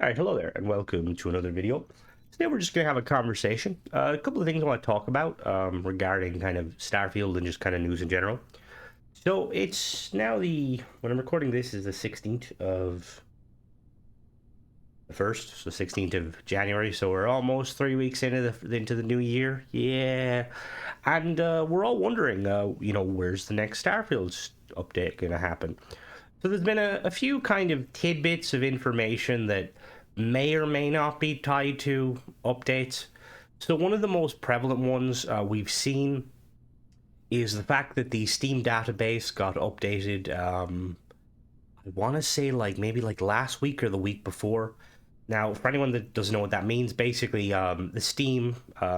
All right, hello there, and welcome to another video. Today we're just going to have a conversation. A couple of things I want to talk about regarding kind of Starfield and just kind of news in general. So it's now when I'm recording this is the 16th of the 1st, so 16th of January. So we're almost 3 weeks into the new year. Yeah, and we're all wondering, where's the next Starfield update going to happen? So there's been a few kind of tidbits of information that may or may not be tied to updates. So one of the most prevalent ones we've seen is the fact that the Steam database got updated. I want to say maybe last week or the week before. Now, for anyone that doesn't know what that means, basically, the Steam,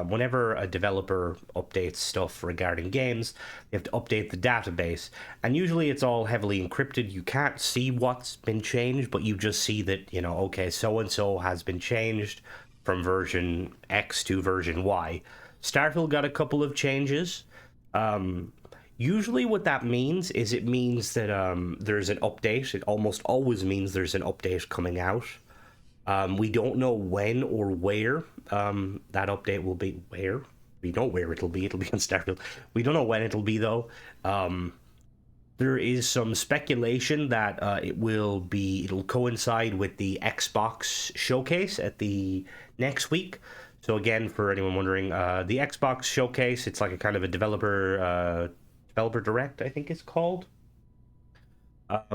whenever a developer updates stuff regarding games, they have to update the database. And usually it's all heavily encrypted. You can't see what's been changed, but you just see that, okay, so and so has been changed from version X to version Y. Starfield got a couple of changes. Usually, what that means is it means that there's an update. It almost always means there's an update coming out. We don't know when or where that update will be. Where? We know where it'll be. It'll be on Starfield. We don't know when it'll be, though. There is some speculation that it'll coincide with the Xbox showcase at the next week. So again, for anyone wondering, the Xbox showcase, it's like a kind of a developer direct, I think it's called.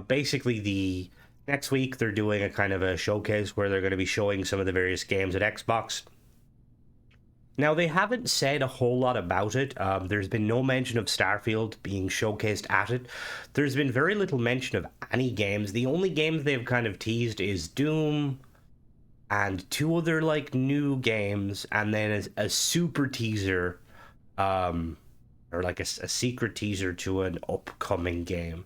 Basically, the next week they're doing a kind of a showcase where they're going to be showing some of the various games at Xbox. Now, they haven't said a whole lot about it. There's been no mention of Starfield being showcased at it. There's been very little mention of any games. The only games they've kind of teased is Doom and two other new games, and then a super teaser, or like a secret teaser to an upcoming game.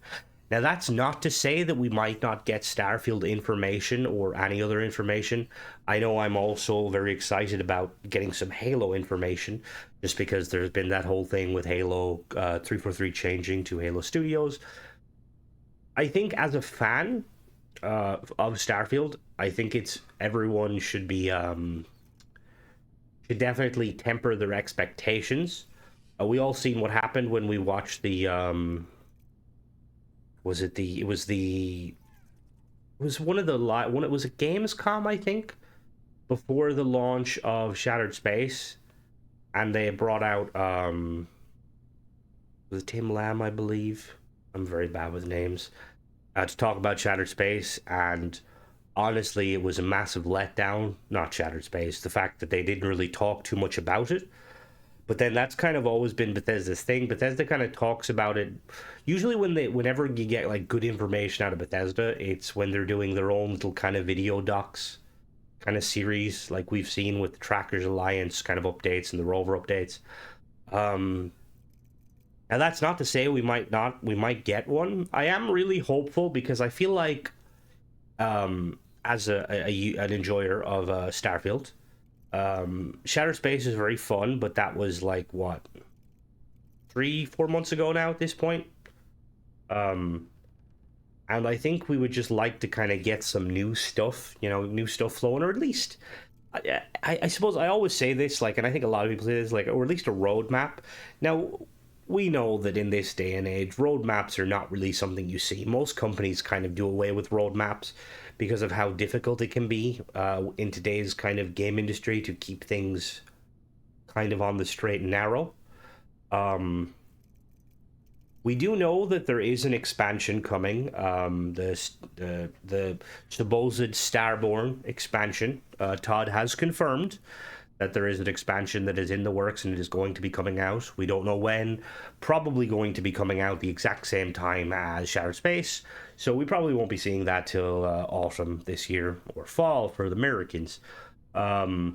Now, that's not to say that we might not get Starfield information or any other information. I know I'm also very excited about getting some Halo information, just because there's been that whole thing with Halo 343 changing to Halo Studios. I think as a fan of Starfield, I think everyone should should definitely temper their expectations. We all seen what happened when we watched the it was one of the one it was a Gamescom, I think, before the launch of Shattered Space, and they brought out was it Tim Lamb, I believe. I'm very bad with names. To talk about Shattered Space, and honestly, it was a massive letdown. Not Shattered Space, the fact that they didn't really talk too much about it. But then that's kind of always been Bethesda's thing. Bethesda kind of talks about it. Usually, whenever you get good information out of Bethesda, it's when they're doing their own little kind of video docs, kind of series, like we've seen with the Trackers Alliance kind of updates and the Rover updates. Um, and that's not to say we might get one. I am really hopeful because I feel like, as an enjoyer of Starfield. Shattered Space is very fun, but that was what, 3-4 months ago now at this point. And I think we would just like to kind of get some new stuff, new stuff flowing, or at least, I suppose I always say this, and I think a lot of people say this, or at least a roadmap. Now, we know that in this day and age, roadmaps are not really something you see. Most companies kind of do away with roadmaps because of how difficult it can be in today's kind of game industry to keep things kind of on the straight and narrow. We do know that there is an expansion coming, the supposed Starborn expansion. Todd has confirmed that there is an expansion that is in the works and it is going to be coming out. We don't know when. Probably going to be coming out the exact same time as Shattered Space. So we probably won't be seeing that till autumn this year, or fall for the Americans. That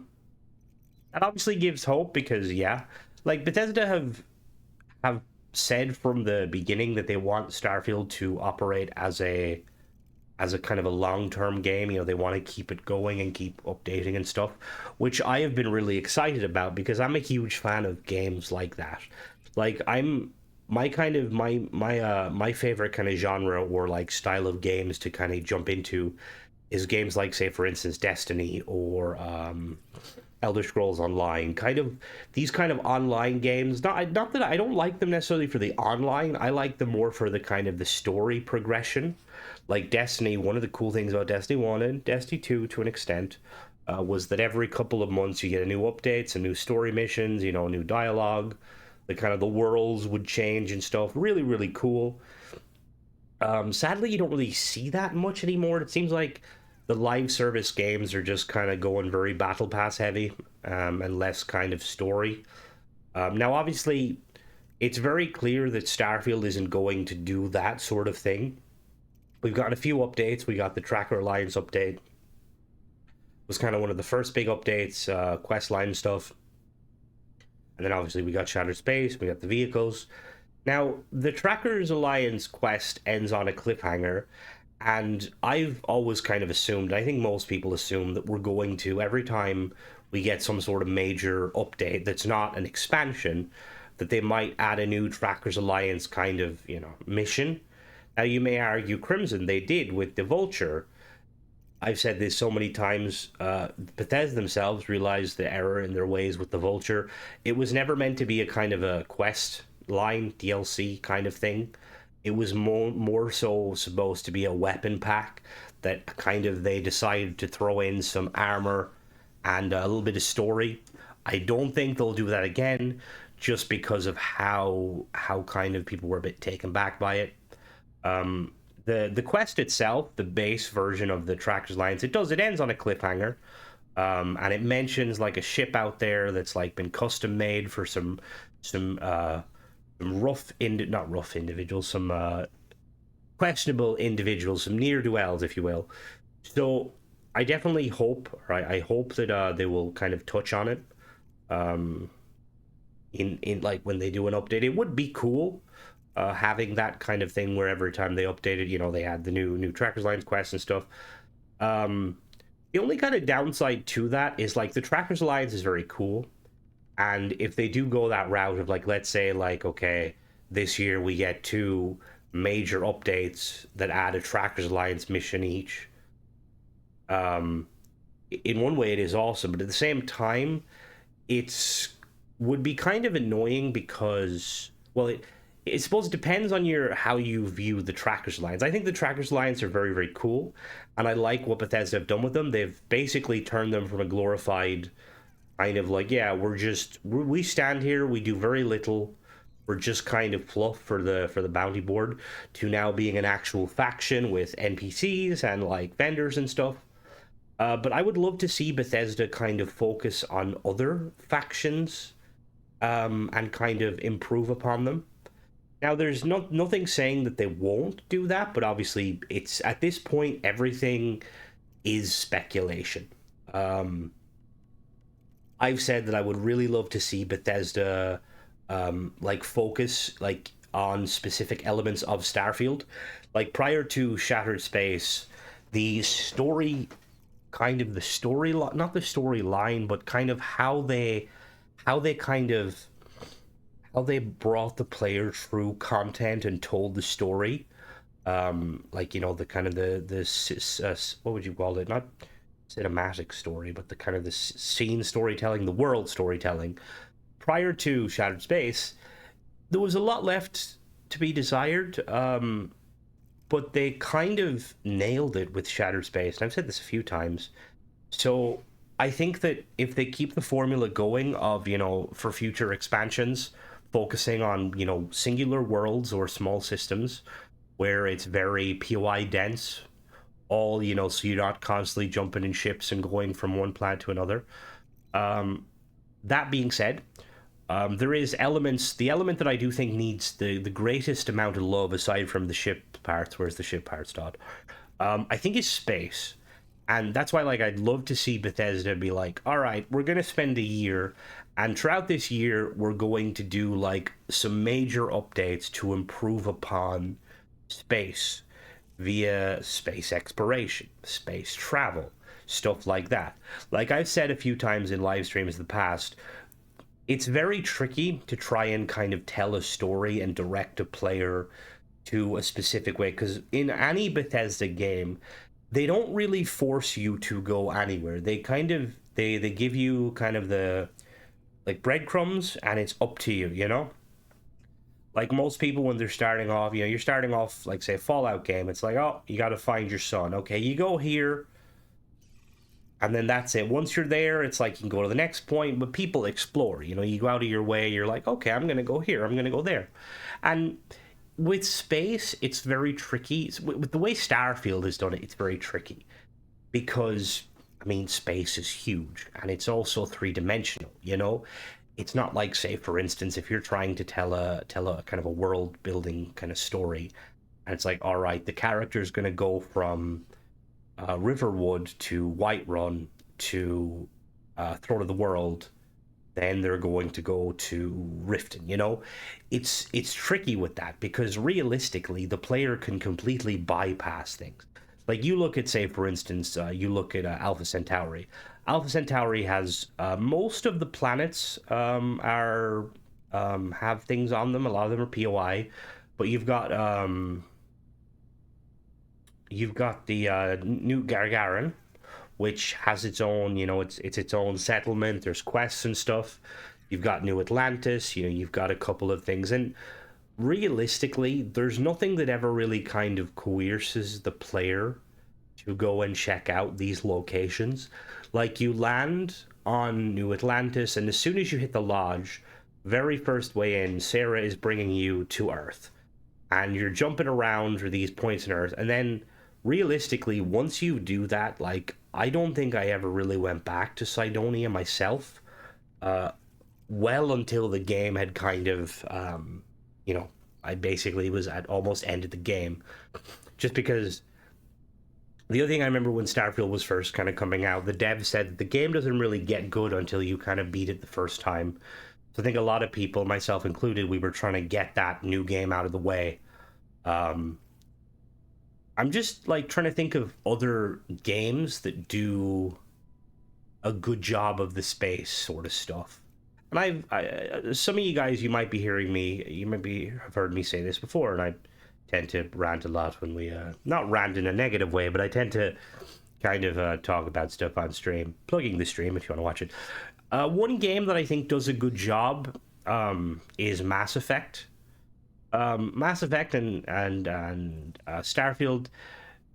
obviously gives hope because, yeah, Bethesda have said from the beginning that they want Starfield to operate as a kind of a long-term game. They want to keep it going and keep updating and stuff, which I have been really excited about because I'm a huge fan of games like that. I'm my favorite kind of genre or style of games to kind of jump into is games like, say, for instance, Destiny or Elder Scrolls Online. Kind of these kind of online games. Not that I don't like them necessarily for the online. I like them more for the kind of the story progression. Like Destiny, one of the cool things about Destiny 1 and Destiny 2 to an extent was that every couple of months you get a new update, some new story missions, new dialogue. The kind of the worlds would change and stuff. Really, really cool. Sadly, you don't really see that much anymore. It seems like the live service games are just kind of going very battle pass heavy and less kind of story. Now, obviously, it's very clear that Starfield isn't going to do that sort of thing. We've got a few updates. We got the Tracker Alliance update. It was kind of one of the first big updates, quest line stuff. And then obviously we got Shattered Space, we got the vehicles. Now, the Trackers Alliance quest ends on a cliffhanger, and I've always kind of assumed, I think most people assume, that we're going to, every time we get some sort of major update that's not an expansion, that they might add a new Trackers Alliance kind of, mission. Now, you may argue Crimson, they did with the Vulture. I've said this so many times. Bethesda themselves realized the error in their ways with the Vulture. It was never meant to be a kind of a quest line DLC kind of thing. It was more so supposed to be a weapon pack that kind of they decided to throw in some armor and a little bit of story. I don't think they'll do that again, just because of how kind of people were a bit taken back by it. The quest itself, the base version of the Trackers Alliance, it ends on a cliffhanger, and it mentions like a ship out there that's like been custom made for some not rough individuals, some questionable individuals, some near do wells, if you will. So I definitely hope, right? I hope that they will kind of touch on it. In like when they do an update, it would be cool having that kind of thing where every time they updated, they had the new Trackers Alliance quests and stuff. The only kind of downside to that is like the Trackers Alliance is very cool, and if they do go that route of like, let's say like, okay, this year we get 2 major updates that add a Trackers Alliance mission each. In one way, it is awesome, but at the same time, it's would be kind of annoying because, well, it suppose it depends on how you view the Trackers Alliance. I think the Trackers Alliance are very, very cool, and I like what Bethesda have done with them. They've basically turned them from a glorified kind of like, yeah, we stand here, we do very little, we're just kind of fluff for the bounty board, to now being an actual faction with NPCs and like vendors and stuff. But I would love to see Bethesda kind of focus on other factions and kind of improve upon them. Now, there's nothing saying that they won't do that, but obviously, it's at this point, everything is speculation. I've said that I would really love to see Bethesda like focus like on specific elements of Starfield. Like prior to Shattered Space, the story, kind of the story, not the storyline, but kind of how they kind of how they brought the player through content and told the story. Like the kind of the what would you call it? Not cinematic story, but the kind of the scene storytelling, the world storytelling. Prior to Shattered Space, there was a lot left to be desired, but they kind of nailed it with Shattered Space. And I've said this a few times. So I think that if they keep the formula going of, for future expansions, focusing on, singular worlds or small systems where it's very POI dense, all, so you're not constantly jumping in ships and going from one planet to another. That being said, there is the element that I do think needs the greatest amount of love aside from the ship parts. Where's the ship parts, Todd? I think is space. And that's why, like, I'd love to see Bethesda be like, all right, we're going to spend a year, and throughout this year, we're going to do, like, some major updates to improve upon space via space exploration, space travel, stuff like that. Like I've said a few times in live streams in the past, it's very tricky to try and kind of tell a story and direct a player to a specific way, because in any Bethesda game, they don't really force you to go anywhere. They kind of they give you kind of the like breadcrumbs, and it's up to you, you know? Like most people when they're starting off, you know, you're starting off like say a Fallout game, it's like, oh, you got to find your son. Okay, you go here, and then that's it. Once you're there, it's like you can go to the next point, but people explore, you know, you go out of your way, you're like, okay, I'm going to go here, I'm going to go there. And with space, it's very tricky. With the way Starfield has done it, it's very tricky because I mean, space is huge and it's also three-dimensional, you know? It's not like, say, for instance, if you're trying to tell a kind of a world building kind of story, and it's like, all right, the character's going to go from Riverwood to Whiterun to Throne of the World, then they're going to go to Riften. You know, it's tricky with that because realistically, the player can completely bypass things. Like you look at, say, for instance, you look at Alpha Centauri. Alpha Centauri has most of the planets are have things on them. A lot of them are POI, but you've got the New Gargarin, which has its own, you know, it's its own settlement. There's quests and stuff. You've got New Atlantis. You know, you've got a couple of things, and realistically, there's nothing that ever really kind of coerces the player to go and check out these locations. Like you land on New Atlantis, and as soon as you hit the lodge, very first way in, Sarah is bringing you to Earth, and you're jumping around for these points on Earth, and then realistically, once you do that, like I don't think I ever really went back to Cydonia myself. Uh, well until the game had kind of, you know, I basically was at almost ended the game, just because the other thing I remember when Starfield was first kind of coming out, the dev said that the game doesn't really get good until you kind of beat it the first time. So I think a lot of people, myself included, we were trying to get that new game out of the way. Um, I'm just like trying to think of other games that do a good job of the space sort of stuff. And some of you guys, you might be hearing me, you might be have heard me say this before, and I tend to rant a lot when we, not rant in a negative way, but I tend to kind of talk about stuff on stream, plugging the stream if you want to watch it. One game that I think does a good job is Mass Effect. Mass Effect and Starfield,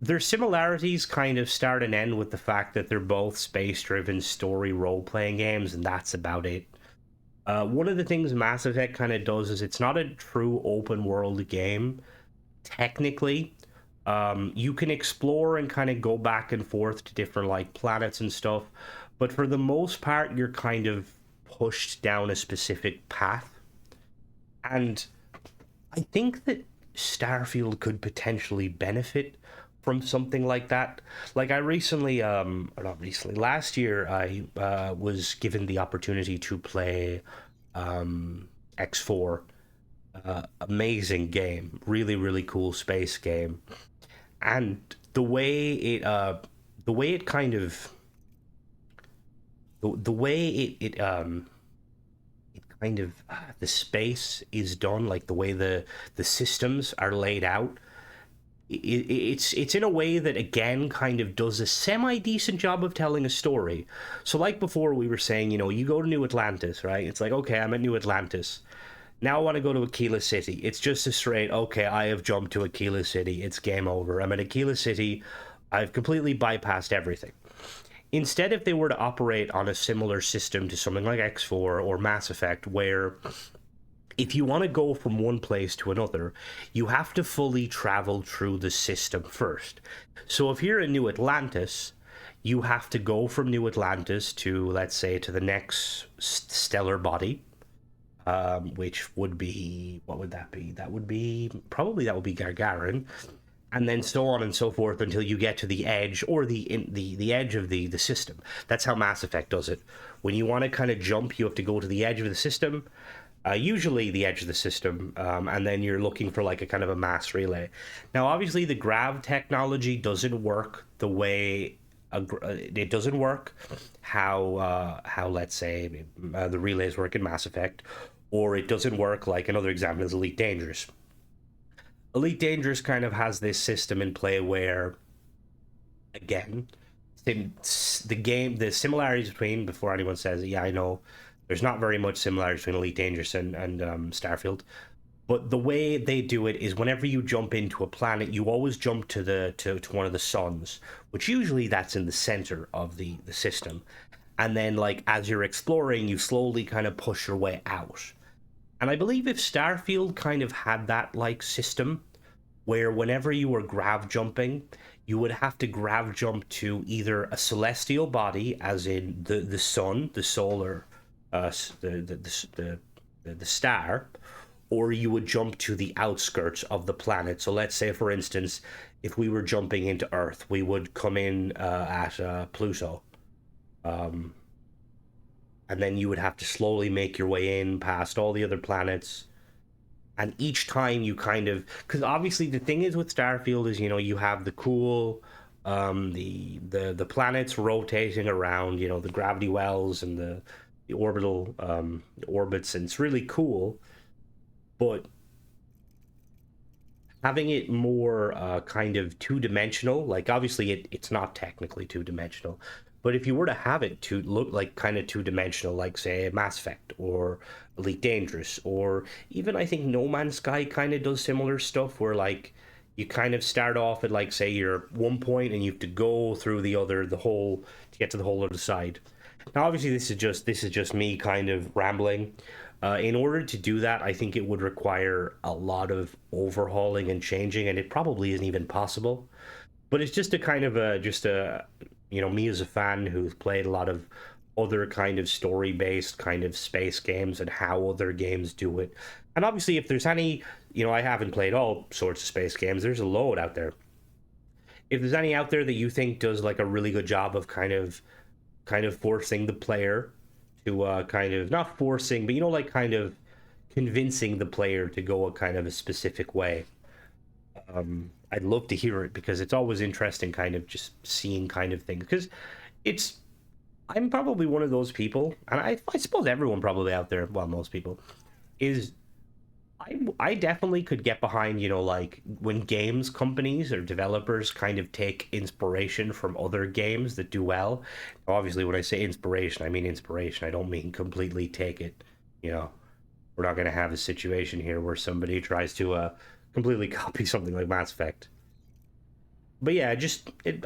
their similarities kind of start and end with the fact that they're both space-driven story role-playing games, and that's about it. One of the things Mass Effect kind of does is it's not a true open-world game. Technically, you can explore and kind of go back and forth to different like planets and stuff, but for the most part, you're kind of pushed down a specific path. And I think that Starfield could potentially benefit from something like that. Like I recently, or not recently, last year, I was given the opportunity to play X4. Amazing game, really, really cool space game, and the way it kind of, the way it kind of the space is done, like the way the systems are laid out, it's in a way that again kind of does a semi decent job of telling a story. So like before we were saying, you know, you go to New Atlantis, right? It's like, okay, I'm at New Atlantis. Now I want to go to Aquila City. It's just a straight, okay, I have jumped to Aquila City. It's game over. I'm at Aquila City. I've completely bypassed everything. Instead, if they were to operate on a similar system to something like X4 or Mass Effect, where if you want to go from one place to another, you have to fully travel through the system first. So if you're in New Atlantis, you have to go from New Atlantis to, let's say, to the next stellar body, which would be, what would that be? That would be Gargarin, and then so on and so forth until you get to the edge or the edge of the system. That's how Mass Effect does it. When you want to kind of jump, you have to go to the edge of the system, usually the edge of the system, and then you're looking for like a kind of a mass relay. Now, obviously, the grav technology doesn't work the way it doesn't work how let's say the relays work in Mass Effect, or it doesn't work like another example is Elite Dangerous. Elite Dangerous kind of has this system in play where again, the similarities between, before anyone says, yeah, I know there's not very much similarities between Elite Dangerous and Starfield, but the way they do it is whenever you jump into a planet, you always jump to to one of the suns, which usually that's in the center of the system. And then, like, as you're exploring, you slowly kind of push your way out. And I believe if Starfield kind of had that like system, where whenever you were grav jumping, you would have to grav jump to either a celestial body, as in the sun, the solar, the star, or you would jump to the outskirts of the planet. So let's say, for instance, if we were jumping into Earth, we would come in at Pluto, um, and then you would have to slowly make your way in past all the other planets. And each time you kind of, because obviously the thing is with Starfield is, you have the cool, the planets rotating around, the gravity wells and the orbital orbits, and it's really cool. But having it more kind of two-dimensional, like, obviously it's not technically two-dimensional, but if you were to have it to look like kind of two-dimensional, like, say, Mass Effect or Elite Dangerous, or even I think No Man's Sky kind of does similar stuff, where, like, you kind of start off at, like, say you're at one point and you have to go through the whole to get to the whole other side. Now, obviously, this is just me kind of rambling. In order to do that, I think it would require a lot of overhauling and changing, and it probably isn't even possible. But it's just a kind of just a, me as a fan who's played a lot of other kind of story-based kind of space games and how other games do it. And obviously, if there's any, I haven't played all sorts of space games. There's a load out there. If there's any out there that you think does like a really good job of kind of forcing the player to kind of, not forcing, but like kind of convincing the player to go a kind of a specific way. I'd love to hear it, because it's always interesting kind of just seeing kind of things, because it's I'm probably one of those people, and I suppose everyone probably out there, well, most people, is I definitely could get behind, like, when games companies or developers kind of take inspiration from other games that do well. Obviously, when I say inspiration, I mean inspiration. I don't mean completely take it. You know, we're not going to have a situation here where somebody tries to completely copy something like Mass Effect. But yeah, I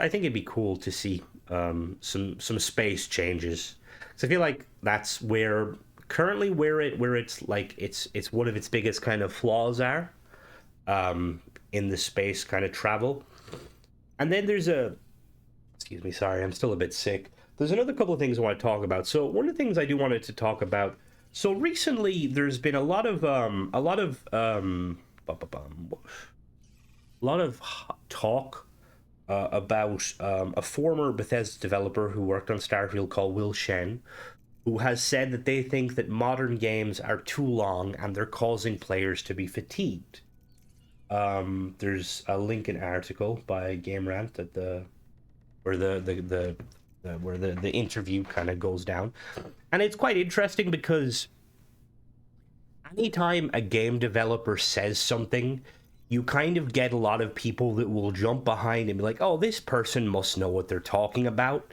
think it'd be cool to see some space changes. So I feel like that's where currently where it's like it's one of its biggest kind of flaws are, in the space kind of travel. And then there's a excuse me, sorry, I'm still a bit sick. There's another couple of things I want to talk about. So one of the things I do wanted to talk about. So recently, there's been a lot of talk about a former Bethesda developer who worked on Starfield called Will Shen, who has said that they think that modern games are too long and they're causing players to be fatigued. There's a Lincoln article by Game Rant at the where the where the interview kind of goes down, and it's quite interesting because anytime a game developer says something, you kind of get a lot of people that will jump behind and be like, "Oh, this person must know what they're talking about."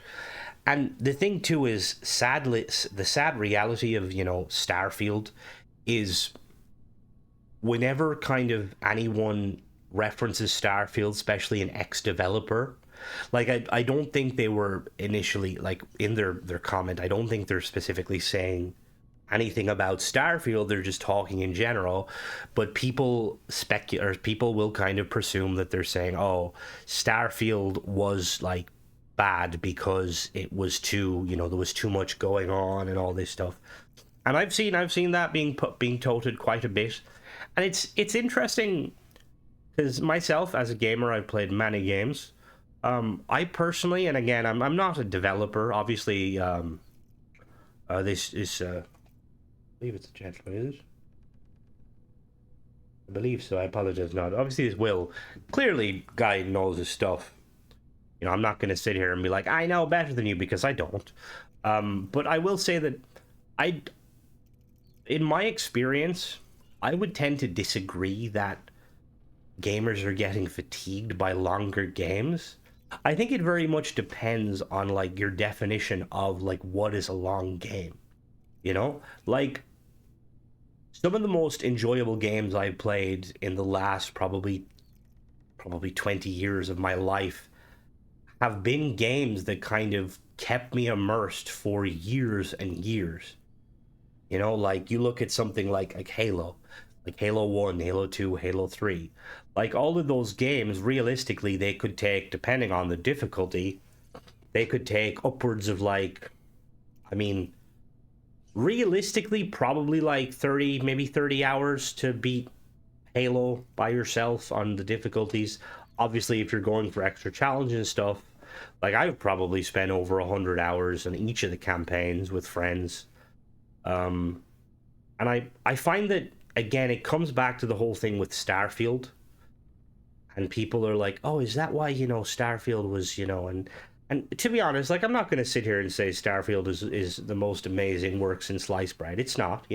And the thing too is, sadly, the sad reality of Starfield is whenever kind of anyone references Starfield, especially an ex-developer, like I don't think they were initially, like, in their comment, I don't think they're specifically saying anything about Starfield. They're just talking in general, but people will kind of presume that they're saying, "Oh, Starfield was like bad because it was too, there was too much going on and all this stuff." And I've seen that being touted quite a bit, and it's interesting because myself as a gamer, I've played many games. I personally, and again, I'm not a developer. Obviously, this is I believe it's a gentleman, is it? I believe so. I apologize. Not obviously, this Will clearly guy knows his stuff. I'm not going to sit here and be like, I know better than you, because I don't. But I will say that I, in my experience, I would tend to disagree that gamers are getting fatigued by longer games. I think it very much depends on like your definition of like what is a long game. You know, like some of the most enjoyable games I've played in the last probably 20 years of my life have been games that kind of kept me immersed for years and years. You know, like you look at something like Halo, like Halo 1, Halo 2, Halo 3. Like all of those games, realistically, they could take, depending on the difficulty, they could take upwards of like, I mean, realistically, probably like 30, maybe 30 hours to beat Halo by yourself on the difficulties. Obviously, if you're going for extra challenges and stuff, like I've probably spent over 100 hours on each of the campaigns with friends. Um, and I find that again, it comes back to the whole thing with Starfield, and people are like, "Oh, is that why Starfield was And to be honest, like I'm not going to sit here and say Starfield is the most amazing work since sliced bread. It's not.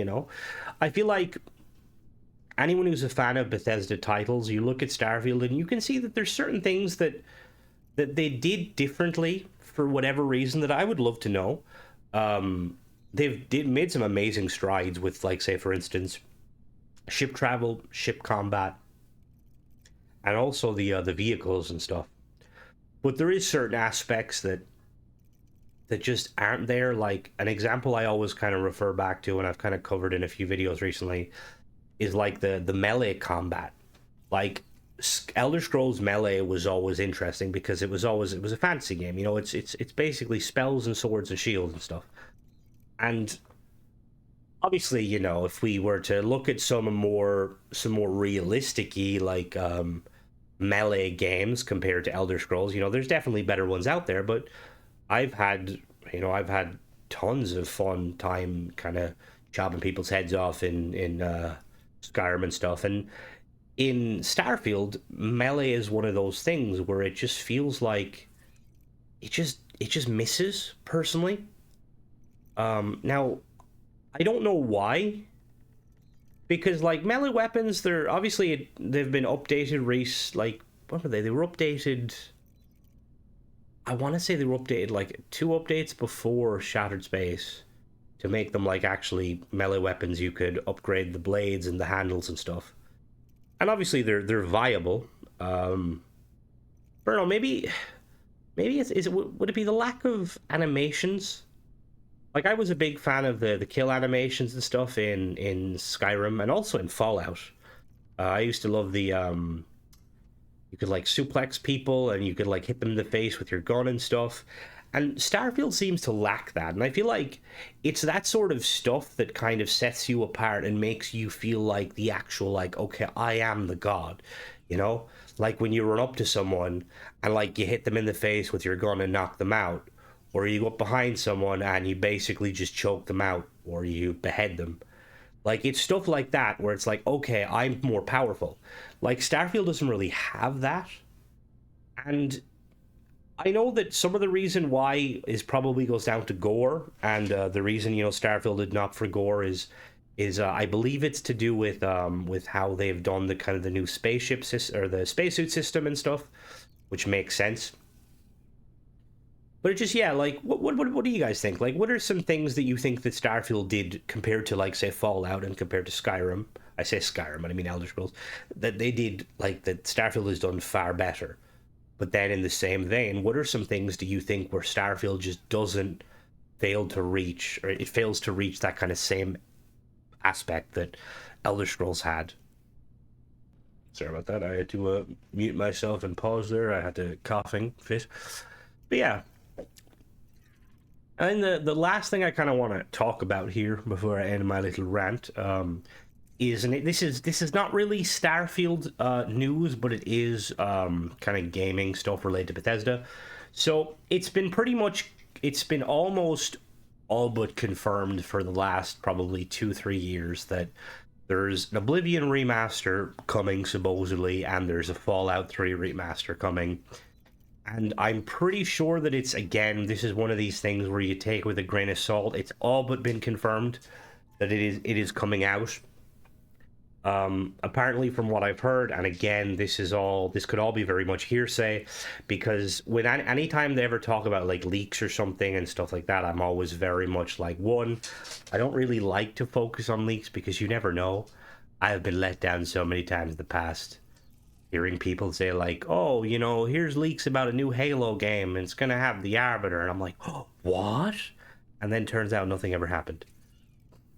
I feel like anyone who's a fan of Bethesda titles, you look at Starfield and you can see that there's certain things that they did differently for whatever reason that I would love to know. They've made some amazing strides with, like, say, for instance, ship travel, ship combat, and also the vehicles and stuff. But there is certain aspects that just aren't there. Like an example I always kind of refer back to, and I've kind of covered in a few videos recently, is like the melee combat. Like Elder Scrolls Melee was always interesting because it was a fantasy game. It's basically spells and swords and shields and stuff. And obviously, if we were to look at some more realistic like melee games compared to Elder Scrolls, there's definitely better ones out there, but I've had I've had tons of fun time kind of chopping people's heads off in Skyrim and stuff. And in Starfield, melee is one of those things where it just feels like it just misses personally. Now I don't know why, because like melee weapons, they're obviously they've been updated. Like what were they? They were updated. I want to say they were updated like two updates before Shattered Space to make them like actually melee weapons. You could upgrade the blades and the handles and stuff, and obviously they're viable. But I don't know, maybe would it be the lack of animations? Like I was a big fan of the kill animations and stuff in Skyrim and also in Fallout. I used to love the you could like suplex people and you could like hit them in the face with your gun and stuff. And Starfield seems to lack that. And I feel like it's that sort of stuff that kind of sets you apart and makes you feel like the actual, like, okay, I am the god, you know? Like when you run up to someone and like you hit them in the face with your gun and knock them out, or you go up behind someone and you basically just choke them out or you behead them. Like it's stuff like that where it's like, okay, I'm more powerful. Like Starfield doesn't really have that. And I know that some of the reason why is probably goes down to gore, and the reason Starfield did not for gore is I believe it's to do with how they've done the kind of the new spaceship system or the spacesuit system and stuff, which makes sense. But it just, yeah, like what do you guys think? Like, what are some things that you think that Starfield did compared to, like, say, Fallout and compared to Skyrim? I say Skyrim, but I mean Elder Scrolls. That they did, like, that Starfield has done far better. But then in the same vein, what are some things do you think where Starfield just doesn't fail to reach, or it fails to reach that kind of same aspect that Elder Scrolls had? Sorry about that. I had to mute myself and pause there. I had to coughing fit. But yeah, and the last thing I kind of want to talk about here before I end my little rant is, and this is not really Starfield news, but it is kind of gaming stuff related to Bethesda. So it's been almost all but confirmed for the last probably 2-3 years that there's an Oblivion remaster coming supposedly, and there's a Fallout 3 remaster coming. And I'm pretty sure that it's, again, this is one of these things where you take with a grain of salt. It's all but been confirmed that it is coming out. Apparently, from what I've heard, and again, this could all be very much hearsay, because when anytime they ever talk about like leaks or something and stuff like that, I'm always very much like, one, I don't really like to focus on leaks because you never know. I have been let down so many times in the past, hearing people say like, oh, here's leaks about a new Halo game and it's gonna have the Arbiter, and I'm like, oh, what? And then turns out nothing ever happened.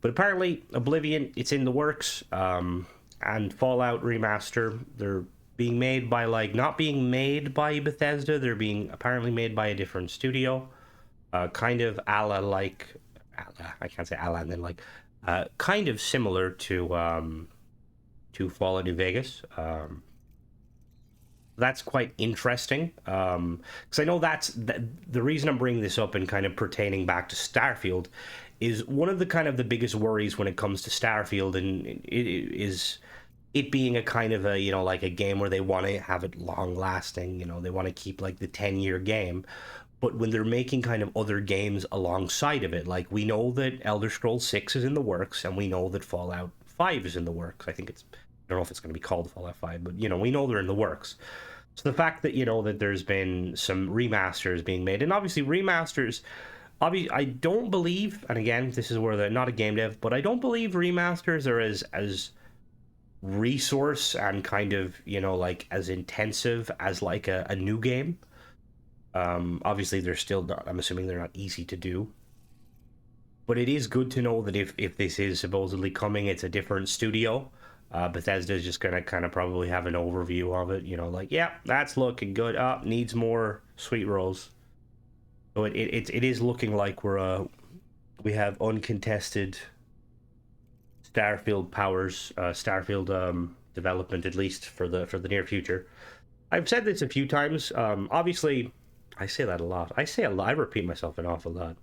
But apparently, Oblivion, it's in the works, and Fallout Remaster, they're being made by, like, not being made by Bethesda, they're being apparently made by a different studio, kind of I can't say a la, and then, like, kind of similar to Fallout New Vegas. That's quite interesting, because I know the reason I'm bringing this up and kind of pertaining back to Starfield is one of the kind of the biggest worries when it comes to Starfield, and it is it being a kind of a, like a game where they want to have it long lasting, they want to keep like the 10-year game, but when they're making kind of other games alongside of it, like we know that Elder Scrolls 6 is in the works, and we know that Fallout 5 is in the works. I don't know if it's going to be called Fallout 5, but we know they're in the works. So the fact that that there's been some remasters being made, and obviously remasters, I don't believe, and again, this is where they're not a game dev, but I don't believe remasters are as resource and kind of like as intensive as like a new game. Obviously, they're still not, I'm assuming they're not easy to do, but it is good to know that if this is supposedly coming, it's a different studio. Bethesda is just gonna kind of probably have an overview of it, like, yeah, that's looking good. Needs more sweet rolls. So it is looking like we have uncontested Starfield powers, Starfield development, at least for the near future. I've said this a few times. Obviously, I say that a lot. I repeat myself an awful lot,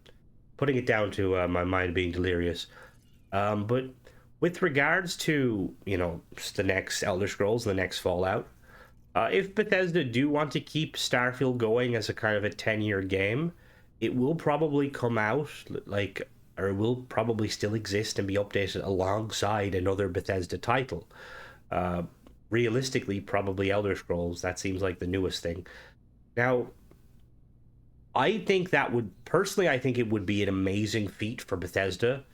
putting it down to my mind being delirious. But with regards to the next Elder Scrolls, the next Fallout, if Bethesda do want to keep Starfield going as a kind of a 10-year game, it will probably come out like, or will probably still exist and be updated alongside another Bethesda title. Realistically, probably Elder Scrolls. That seems like the newest thing. Now, I think it would be an amazing feat for Bethesda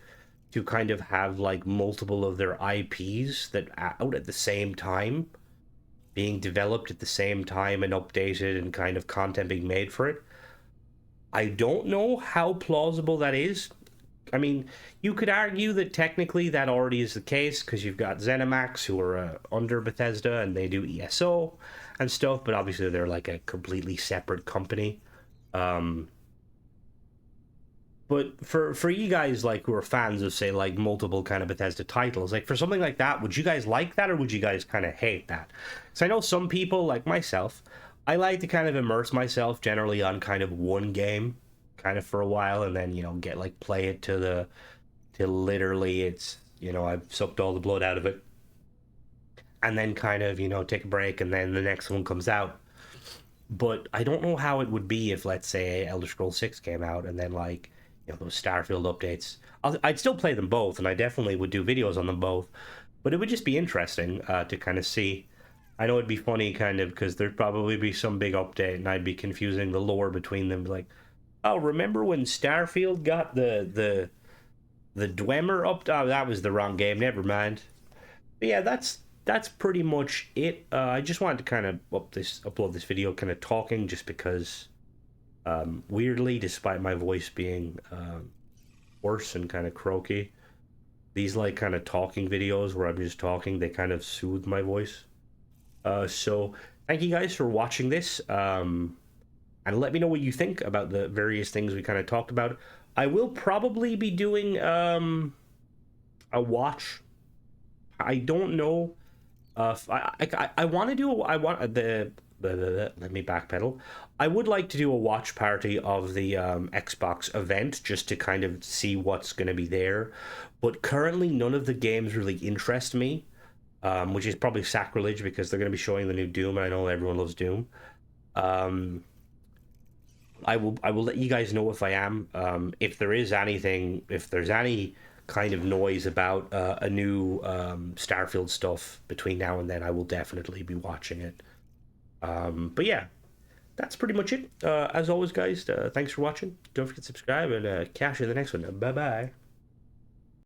to kind of have like multiple of their IPs that out at the same time, being developed at the same time and updated and kind of content being made for it. I don't know how plausible that is. I mean, you could argue that technically that already is the case because you've got ZeniMax, who are under Bethesda, and they do ESO and stuff, but obviously they're like a completely separate company. Um, but for you guys like who are fans of, say, like multiple kind of Bethesda titles, like for something like that, would you guys like that, or would you guys kind of hate that? So I know some people like myself, I like to kind of immerse myself generally on kind of one game kind of for a while, and then get like play it till literally it's I've sucked all the blood out of it, and then kind of take a break, and then the next one comes out. But I don't know how it would be if, let's say, Elder Scrolls 6 came out and then like those Starfield updates. I'd still play them both, and I definitely would do videos on them both, but it would just be interesting to kind of see. I know it'd be funny kind of because there'd probably be some big update and I'd be confusing the lore between them, like, oh, remember when Starfield got the Dwemer up? Oh, that was the wrong game. Never mind. But yeah, that's pretty much it. I just wanted to kind of upload this video, kind of talking, just because, weirdly, despite my voice being hoarse and kind of croaky, these like kind of talking videos where I'm just talking, they kind of soothe my voice. So thank you guys for watching this. And let me know what you think about the various things we kind of talked about. I will probably be doing a watch. I don't know. I want to do. I want let me backpedal. I would like to do a watch party of the Xbox event just to kind of see what's going to be there. But currently, none of the games really interest me, which is probably sacrilege because they're going to be showing the new Doom, and I know everyone loves Doom. I will let you guys know if I am. If there is anything, if there's any kind of noise about a new Starfield stuff between now and then, I will definitely be watching it. But yeah, that's pretty much it. As always, guys, thanks for watching. Don't forget to subscribe and catch you in the next one. Bye bye.